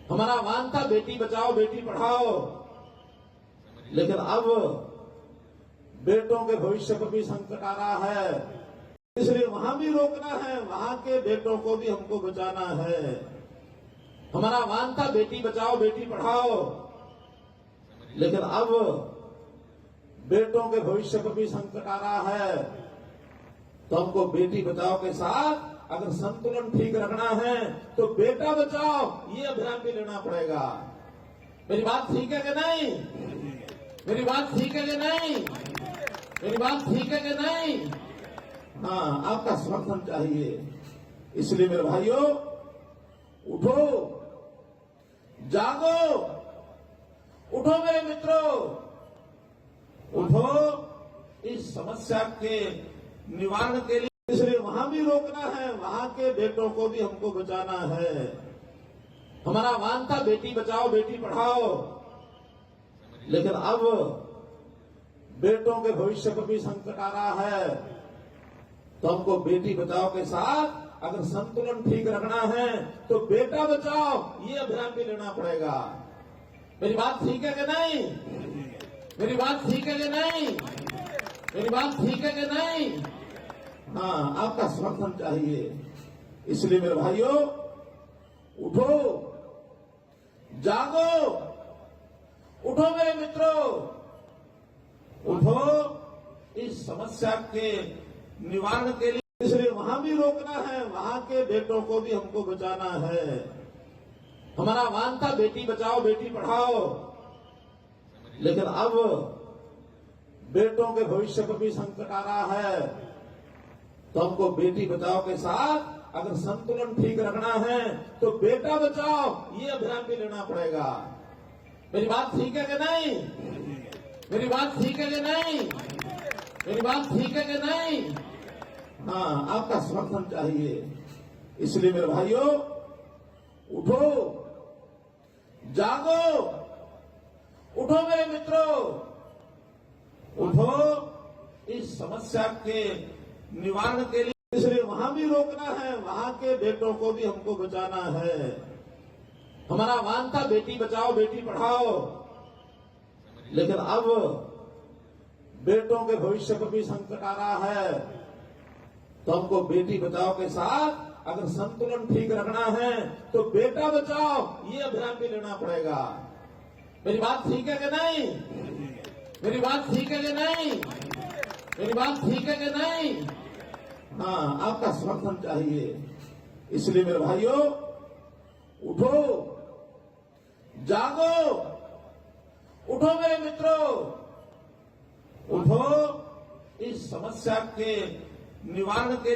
हमारा वान था बेटी बचाओ बेटी पढ़ाओ, लेकिन अब बेटों के भविष्य पर भी संकट आ रहा है, इसलिए वहां भी रोकना है, वहां के बेटों को भी हमको बचाना है। हमारा वान था बेटी बचाओ बेटी पढ़ाओ, लेकिन अब बेटों के भविष्य पर भी संकट आ रहा है, तो हमको बेटी बचाओ के साथ अगर संतुलन ठीक रखना है तो बेटा बचाओ ये अभियान भी लेना पड़ेगा। मेरी बात ठीक है कि नहीं? मेरी बात ठीक है कि नहीं? मेरी बात ठीक है कि नहीं? हाँ, आपका समर्थन चाहिए। इसलिए मेरे भाइयों, उठो, जागो, उठो मेरे मित्रों, उठो इस समस्या के निवारण के लिए। इसलिए वहां भी रोकना है, वहां के बेटों को भी हमको बचाना है। हमारा वान था बेटी बचाओ बेटी पढ़ाओ, लेकिन अब बेटों के भविष्य पर भी संकट आ रहा है, तो हमको बेटी बचाओ के साथ अगर संतुलन ठीक रखना है तो बेटा बचाओ ये अभियान भी लेना पड़ेगा। मेरी बात ठीक है कि नहीं? मेरी बात ठीक है कि नहीं? मेरी बात ठीक है कि नहीं? हाँ, आपका समर्थन चाहिए। इसलिए मेरे भाइयों, उठो, जागो, उठो मेरे मित्रों, उठो इस समस्या के निवारण के लिए। इसलिए वहां भी रोकना है, वहां के बेटों को भी हमको बचाना है। हमारा वान था बेटी बचाओ बेटी पढ़ाओ, लेकिन अब बेटों के भविष्य पर भी संकट आ रहा है, तो हमको बेटी बचाओ के साथ अगर संतुलन ठीक रखना है तो बेटा बचाओ ये अभियान भी लेना पड़ेगा। मेरी बात ठीक है कि नहीं? मेरी बात ठीक है कि नहीं? मेरी बात ठीक है कि नहीं? हाँ, आपका समर्थन चाहिए। इसलिए मेरे भाइयों, उठो, जागो, उठो मेरे मित्रों, उठो इस समस्या के निवारण के लिए। इसलिए वहां भी रोकना है, वहां के बेटों को भी हमको बचाना है। हमारा वान था बेटी बचाओ बेटी पढ़ाओ, लेकिन अब बेटों के भविष्य पर भी संकट आ रहा है, तो हमको बेटी बचाओ के साथ अगर संतुलन ठीक रखना है तो बेटा बचाओ ये अभियान भी लेना पड़ेगा। मेरी बात ठीक है कि नहीं? मेरी बात ठीक है कि नहीं? मेरी बात ठीक है कि नहीं? हाँ, आपका समर्थन चाहिए। इसलिए मेरे भाइयों, उठो, जागो, उठो मेरे मित्रों, उठो इस समस्या के निवारण के लिए।